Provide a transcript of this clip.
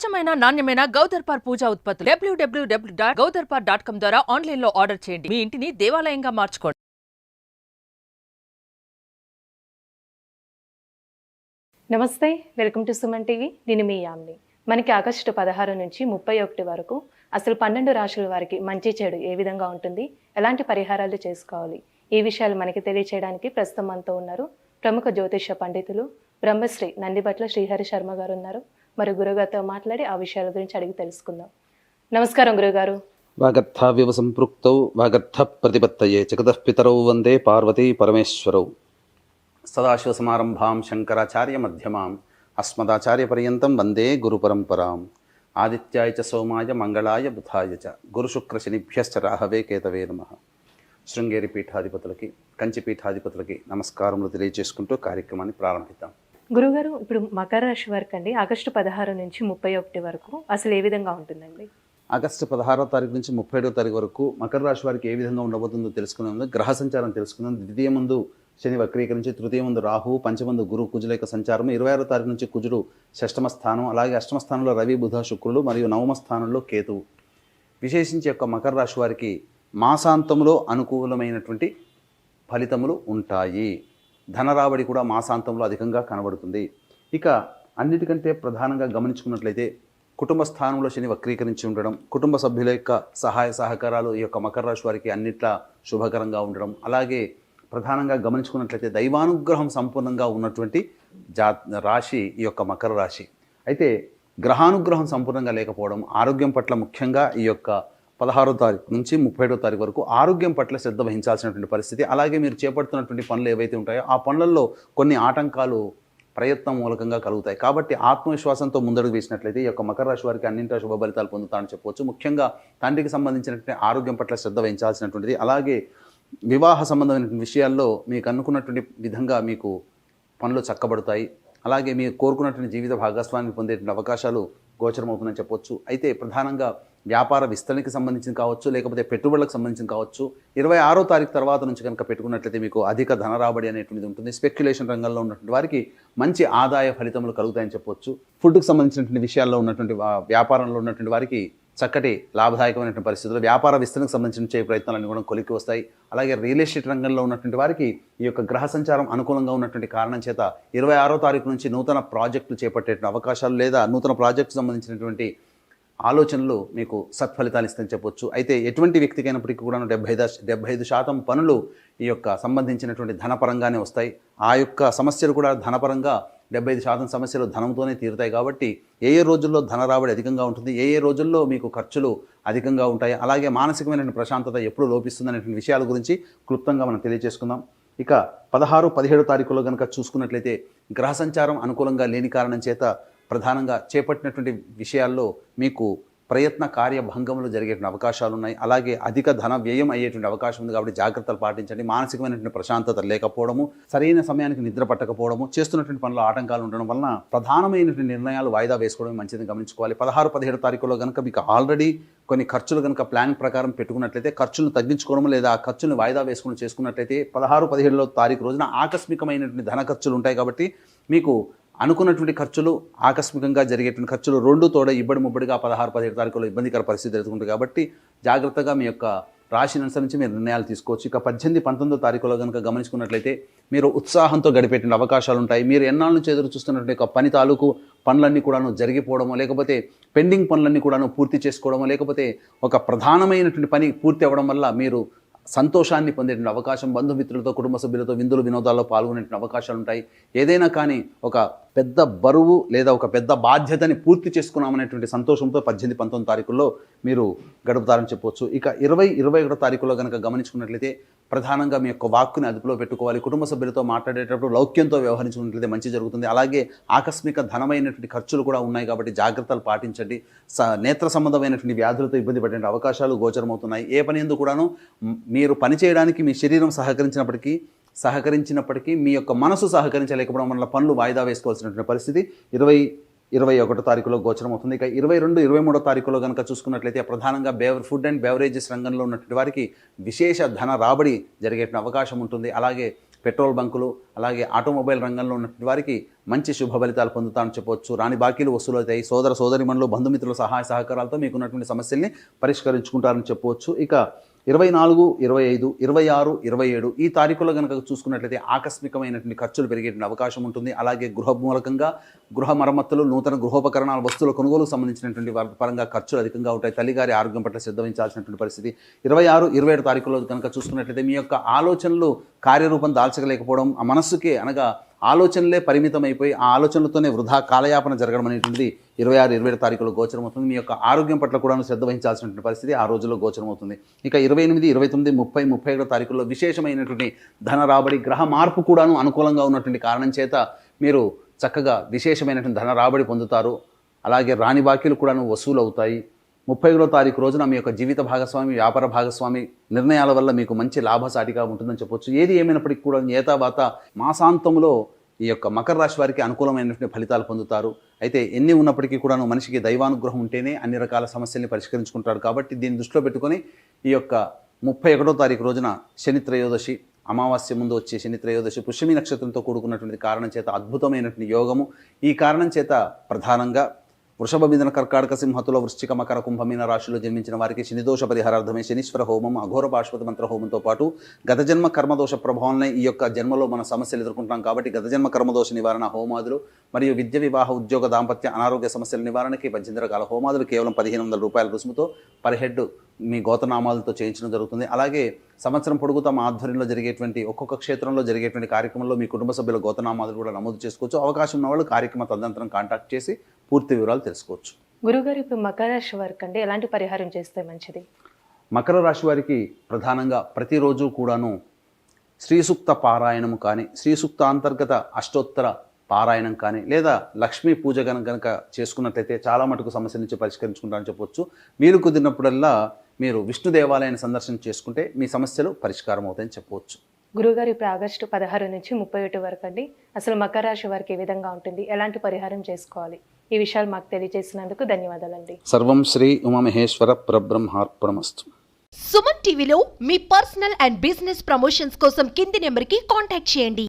స్వచ్ఛమైన నాణ్యమైన గౌదర్పార్ పూజా ఉత్పత్తులు www.gaudarpar.com ద్వారా ఆన్లైన్ లో ఆర్డర్ చేయండి. మీ ఇంటిని దేవాలయంగా మార్చుకోండి. నమస్తే, వెల్కమ్ టు సుమన్ టీవీ. నేను మీ యామ్ని. మనకి ఆగస్టు 16 నుంచి 31 వరకు అసలు 12 రాశుల వారికి మంచి చెడు ఏ విధంగా ఉంటుంది, ఎలాంటి పరిహారాలు చేసుకోవాలి, ఈ విషయాలు మనకి తెలియచేయడానికి ప్రస్తుతం మనతో ఉన్నారు ప్రముఖ జ్యోతిష పండితులు బ్రహ్మశ్రీ నందిబట్ల శ్రీహరి శర్మ గారు ఉన్నారు. మరి గురుగారితో మాట్లాడి ఆ విషయాల గురించి అడిగి తెలుసుకుందాం. నమస్కారం గురుగారు. వాగర్థావ్యవ సంపృక్తౌ వాగర్థ ప్రతిపత్తయే జగతః పితరౌ వందే పార్వతీ పరమేశ్వరౌ. సదాశివసమారంభాం శంకరాచార్య మధ్యమాం అస్మదాచార్య పర్యంతం వందే గురు పరంపరాం. ఆదిత్యాయ చ సోమాయ మంగళాయ బుధాయ చ గురుశుక్ర శనిభ్యశ్చ రాహవే కేతవే నమః. శృంగేరి పీఠాధిపతులకి, కంచి పీఠాధిపతులకి నమస్కారములు తెలియజేసుకుంటూ కార్యక్రమాన్ని ప్రారంభిద్దాం. గురుగారు, ఇప్పుడు మకర రాశి వారికి అండి ఆగస్టు 16 నుంచి 31 వరకు అసలు ఏ విధంగా ఉంటుందండి? ఆగస్టు 16వ తారీఖు నుంచి 31వ తారీఖు వరకు మకర రాశి వారికి ఏ విధంగా ఉండబోతుందో తెలుసుకునే ముందు గ్రహ సంచారం తెలుసుకుందాం. ద్వితీయ ముందు శని వక్రీకరించి, తృతీయ ముందు రాహు, పంచమందు గురు కుజుల యొక్క సంచారం. 26వ తారీఖు నుంచి కుజుడు షష్టమ స్థానం, అలాగే అష్టమ స్థానంలో రవి బుధ శుక్రులు మరియు నవమ స్థానంలో కేతువు. విశేషించి యొక్క మకర రాశి వారికి మాసాంతంలో అనుకూలమైనటువంటి ఫలితములు ఉంటాయి. ధనరాబడి కూడా మాసాంతంలో అధికంగా కనబడుతుంది. ఇక అన్నిటికంటే ప్రధానంగా గమనించుకున్నట్లయితే కుటుంబ స్థానంలో శని వక్రీకరించి ఉండడం, కుటుంబ సభ్యుల యొక్క సహాయ సహకారాలు ఈ యొక్క మకర రాశి వారికి అన్నిట్లా శుభకరంగా ఉండడం, అలాగే ప్రధానంగా గమనించుకున్నట్లయితే దైవానుగ్రహం సంపూర్ణంగా ఉన్నటువంటి రాశి ఈ యొక్క మకర రాశి. అయితే గ్రహానుగ్రహం సంపూర్ణంగా లేకపోవడం, ఆరోగ్యం పట్ల ముఖ్యంగా ఈ యొక్క 16వ తారీఖు నుంచి 31వ తారీఖు వరకు ఆరోగ్యం పట్ల శ్రద్ధ వహించాల్సినటువంటి పరిస్థితి. అలాగే మీరు చేపడుతున్నటువంటి పనులు ఏవైతే ఉంటాయో ఆ పనులలో కొన్ని ఆటంకాలు ప్రయత్నం మూలకంగా కలుగుతాయి. కాబట్టి ఆత్మవిశ్వాసంతో ముందడుగు వేసినట్లయితే ఈ యొక్క మకర రాశి వారికి అన్నింటా శుభ ఫలితాలు పొందుతారని చెప్పవచ్చు. ముఖ్యంగా తండ్రికి సంబంధించినటువంటి ఆరోగ్యం పట్ల శ్రద్ధ వహించాల్సినటువంటిది. అలాగే వివాహ సంబంధమైనటువంటి విషయాల్లో మీకు అనుకున్నటువంటి విధంగా మీకు పనులు చక్కబడతాయి. అలాగే మీరు కోరుకున్నటువంటి జీవిత భాగస్వామిని పొందేటువంటి అవకాశాలు గోచరమవుతుందని చెప్పవచ్చు. అయితే ప్రధానంగా వ్యాపార విస్తరణకి సంబంధించిన కావచ్చు, లేకపోతే పెట్టుబడులకు సంబంధించిన కావచ్చు. 26వ తారీఖు తర్వాత నుంచి కనుక పెట్టుకున్నట్లయితే మీకు అధిక ధన రాబడి అనేటువంటిది ఉంటుంది. స్పెక్యులేషన్ రంగంలో ఉన్నటువంటి వారికి మంచి ఆదాయ ఫలితములు కలుగుతాయని చెప్పవచ్చు. ఫుడ్కి సంబంధించినటువంటి విషయాల్లో ఉన్నటువంటి వ్యాపారంలో ఉన్నటువంటి వారికి చక్కటి లాభదాయకమైనటువంటి పరిస్థితులు, వ్యాపార విస్తరణకు సంబంధించిన చేయ ప్రయత్నాలన్నీ కూడా కొలిక్కి వస్తాయి. అలాగే రియల్ ఎస్టేట్ రంగంలో ఉన్నటువంటి వారికి ఈ యొక్క గ్రహ సంచారం అనుకూలంగా ఉన్నటువంటి కారణం చేత 26వ తారీఖు నుంచి నూతన ప్రాజెక్టులు చేపట్టేటువంటి అవకాశాలు లేదా నూతన ప్రాజెక్టుకు సంబంధించినటువంటి ఆలోచనలు మీకు సత్ఫలితాలు ఇస్తాయని చెప్పొచ్చు. అయితే ఎటువంటి వ్యక్తికైనప్పటికీ కూడా 75% పనులు ఈ యొక్క సంబంధించినటువంటి ధనపరంగానే వస్తాయి. ఆ యొక్క సమస్యలు కూడా ధనపరంగా 75% సమస్యలు ధనంతోనే తీరుతాయి. కాబట్టి ఏ రోజుల్లో ధన రాబడి అధికంగా ఉంటుంది, ఏ రోజుల్లో మీకు ఖర్చులు అధికంగా ఉంటాయి, అలాగే మానసికమైనటువంటి ప్రశాంతత ఎప్పుడు లోపిస్తుంది అనేటువంటి విషయాల గురించి క్లుప్తంగా మనం తెలియజేసుకుందాం. ఇక 16, 17 తారీఖులో కనుక చూసుకున్నట్లయితే గ్రహ సంచారం అనుకూలంగా లేని కారణం చేత ప్రధానంగా చేపట్టినటువంటి విషయాల్లో మీకు ప్రయత్న కార్యభంగములు జరిగేటువంటి అవకాశాలు ఉన్నాయి. అలాగే అధిక ధన వ్యయం అయ్యేటువంటి అవకాశం ఉంది. కాబట్టి జాగ్రత్తలు పాటించండి. మానసికమైనటువంటి ప్రశాంతత లేకపోవడము, సరైన సమయానికి నిద్ర పట్టకపోవడము, చేస్తున్నటువంటి పనులు ఆటంకాలు ఉండడం వలన ప్రధానమైనటువంటి నిర్ణయాలు వాయిదా వేసుకోవడం మంచిది గమనించుకోవాలి. 16, 17 తారీఖులో కనుక మీకు ఆల్రెడీ కొన్ని ఖర్చులు కనుక ప్లాన్ ప్రకారం పెట్టుకున్నట్లయితే ఖర్చులను తగ్గించుకోవడం లేదా ఆ ఖర్చులను వాయిదా వేసుకుని చేసుకున్నట్లయితే 16, 17 తారీఖు రోజున ఆకస్మికమైనటువంటి ధన ఖర్చులు ఉంటాయి. కాబట్టి మీకు అనుకున్నటువంటి ఖర్చులు, ఆకస్మికంగా జరిగేటువంటి ఖర్చులు రెండు తోడ ఇబ్బడి ముబ్బడిగా 16, 17 తారీఖులో ఇబ్బందికర పరిస్థితి ఎదుర్కొంటుంది. కాబట్టి జాగ్రత్తగా మీ యొక్క రాశిని అనుసరించి మీరు నిర్ణయాలు తీసుకోవచ్చు. ఇక 18, 19 తారీఖులో కనుక గమనించుకున్నట్లయితే మీరు ఉత్సాహంతో గడిపేటువంటి అవకాశాలు ఉంటాయి. మీరు ఎన్నాళ్ళ నుంచి ఎదురు చూస్తున్నటువంటి ఒక పని తాలూకు పనులన్నీ కూడాను జరిగిపోవడమో, లేకపోతే పెండింగ్ పనులన్నీ కూడాను పూర్తి చేసుకోవడమో, లేకపోతే ఒక ప్రధానమైనటువంటి పని పూర్తి అవ్వడం వల్ల మీరు సంతోషాన్ని పొందేటువంటి అవకాశం, బంధుమిత్రులతో కుటుంబ సభ్యులతో విందులు వినోదాల్లో పాల్గొనేటువంటి అవకాశాలు ఉంటాయి. ఏదైనా కానీ ఒక పెద్ద బరువు లేదా ఒక పెద్ద బాధ్యతని పూర్తి చేసుకున్నామనేటువంటి సంతోషంతో 18, 19 తారీఖుల్లో మీరు గడుపుతారని చెప్పవచ్చు. ఇక 20, 21 తారీఖులో కనుక గమనించుకున్నట్లయితే ప్రధానంగా మీ యొక్క వాక్కుని అదుపులో పెట్టుకోవాలి. కుటుంబ సభ్యులతో మాట్లాడేటప్పుడు లౌక్యంతో వ్యవహరించుకున్నట్లయితే మంచి జరుగుతుంది. అలాగే ఆకస్మిక ధనమైనటువంటి ఖర్చులు కూడా ఉన్నాయి కాబట్టి జాగ్రత్తలు పాటించండి. నేత్ర సంబంధమైనటువంటి వ్యాధులతో ఇబ్బంది పడే అవకాశాలు గోచరమవుతున్నాయి. ఏ పని ఎందుకు కూడాను మీరు పని చేయడానికి మీ శరీరం సహకరించినప్పటికీ మీ యొక్క మనసు సహకరించలేకపోవడం వల్ల పనులు వాయిదా వేసుకోవాల్సినటువంటి పరిస్థితి 20, 21 తారీఖులో గోచరం అవుతుంది. ఇక 22, 23 తారీఖులో కనుక చూసుకున్నట్లయితే ప్రధానంగా ఫుడ్ అండ్ బెవరేజెస్ రంగంలో ఉన్నటువంటి వారికి విశేష ధన రాబడి జరిగే అవకాశం ఉంటుంది. అలాగే పెట్రోల్ బంకులు అలాగే ఆటోమొబైల్ రంగంలో ఉన్నటువంటి వారికి మంచి శుభ ఫలితాలు పొందుతారని చెప్పవచ్చు. రాని బాకీలు వసూలు అవుతాయి. సోదర సోదరిమణులు బంధుమిత్రుల సహాయ సహకారాలతో మీకు ఉన్నటువంటి సమస్యల్ని పరిష్కరించుకుంటారని చెప్పవచ్చు. ఇక 24, 25, 26, 27 ఈ తారీఖుల్లో కనుక చూసుకున్నట్లయితే ఆకస్మికమైనటువంటి ఖర్చులు పెరిగేటువంటి అవకాశం ఉంటుంది. అలాగే గృహ మూలకంగా గృహ మరమ్మతులు, నూతన గృహోపకరణాల వస్తువుల కొనుగోలుకు సంబంధించినటువంటి పరంగా ఖర్చులు అధికంగా ఉంటాయి. తల్లిగారి ఆరోగ్యం పట్ల శ్రద్ధ వహించాల్సినటువంటి పరిస్థితి. 26, 27 తారీఖుల్లో కనుక చూసుకున్నట్లయితే మీ యొక్క ఆలోచనలు కార్యరూపం దాల్చలేకపోవడం, ఆ మనస్సుకే అనగా ఆలోచనలే పరిమితమైపోయి ఆ ఆలోచనలతోనే వృధా కాలయాపన జరగడం అనేటువంటిది 26, 27 తారీఖులో గోచరమవుతుంది. మీ యొక్క ఆరోగ్యం పట్ల కూడా శ్రద్ధ వహించాల్సినటువంటి పరిస్థితి ఆ రోజుల్లో గోచరమవుతుంది. ఇక 28, 29, 30, 31 తారీఖుల్లో విశేషమైనటువంటి ధన రాబడి, గ్రహ మార్పు కూడాను అనుకూలంగా ఉన్నటువంటి కారణం చేత మీరు చక్కగా విశేషమైనటువంటి ధన రాబడి పొందుతారు. అలాగే రాని బాకీలు కూడాను వసూలు అవుతాయి. 31వ తారీఖు రోజున మీ యొక్క జీవిత భాగస్వామి, వ్యాపార భాగస్వామి నిర్ణయాల వల్ల మీకు మంచి లాభసాటిగా ఉంటుందని చెప్పొచ్చు. ఏది ఏమైనప్పటికీ కూడా ఏతావాత మాసాంతంలో ఈ యొక్క మకర రాశి వారికి అనుకూలమైనటువంటి ఫలితాలు పొందుతారు. అయితే ఎన్ని ఉన్నప్పటికీ కూడాను మనిషికి దైవానుగ్రహం ఉంటేనే అన్ని రకాల సమస్యల్ని పరిష్కరించుకుంటాడు. కాబట్టి దీన్ని దృష్టిలో పెట్టుకొని ఈ యొక్క 31వ తారీఖు రోజున శని త్రయోదశి, అమావాస్య ముందు వచ్చే శని త్రయోదశి పుష్యమి నక్షత్రంతో కూడుకున్నటువంటి కారణం చేత అద్భుతమైనటువంటి యోగము. ఈ కారణం చేత ప్రధానంగా వృషభ, మిథున, కర్కాటక, సింహతుల, వృశ్చిక, మకర, కుంభమీన రాశిలో జన్మించిన వారికి శనిదోష పరిహారార్థమే శనీశ్వర హోమం, అఘోర పాశుపత మంత్ర హోమంతో పాటు గత జన్మ కర్మదోష ప్రభావాలనే ఈ యొక్క జన్మలో మన సమస్యలు ఎదుర్కొంటాం. కాబట్టి గత జన్మ కర్మదోష నివారణ హోమాదులు మరియు విద్య, వివాహ, ఉద్యోగ, దాంపత్య, అనారోగ్య సమస్యల నివారణకి 18 రకాల హోమాదులు కేవలం 1500 రూపాయల రుసుముతో పర్ హెడ్ మీ గోతనామాలతో చేయించడం జరుగుతుంది. అలాగే సంవత్సరం పొడుగుతా మా ఆధ్వర్యంలో జరిగేటువంటి ఒక్కొక్క క్షేత్రంలో జరిగేటువంటి కార్యక్రమంలో మీ కుటుంబ సభ్యుల గోతనామాలు కూడా నమోదు చేసుకోవచ్చు. అవకాశం ఉన్న వాళ్ళు కార్యక్రమ తదనంతరం కాంటాక్ట్ చేసి పూర్తి వివరాలు తెలుసుకోవచ్చు. గురుగారు, ఇప్పుడు మకర రాశి వారికి అంటే ఎలాంటి పరిహారం చేస్తే మంచిది? మకర రాశి వారికి ప్రధానంగా ప్రతిరోజు కూడాను శ్రీ సూక్త పారాయణము కానీ, శ్రీ సూక్త అంతర్గత అష్టోత్తర పారాయణం కానీ, లేదా లక్ష్మీ పూజ కనుక చేసుకున్నట్లయితే చాలా మటుకు సమస్యల నుంచి పరిష్కరించుకుంటారని చెప్పొచ్చు. వీలు కుదిరినప్పుడల్లా మీరు విష్ణు దేవాలయాన్ని సందర్శన చేసుకుంటే మీ సమస్యలు పరిష్కారం అవుతాయని చెప్పవచ్చు. గురుగారు, ఇప్పుడు ఆగస్టు 16 నుంచి 31 వరకు అండి అసలు మకర రాశి వారికి ఏ విధంగా ఉంటుంది, ఎలాంటి పరిహారం చేసుకోవాలి, ఈ విషయాలు మాకు తెలియజేసినందుకు ధన్యవాదాలండి. సర్వం శ్రీ ఉమామహేశ్వర పరబ్రహ్మార్పణమస్తు. సుమన్ టీవీలో మీ పర్సనల్ అండ్ బిజినెస్ ప్రమోషన్స్ కోసం కింది నెంబర్కి కాంటాక్ట్ చేయండి.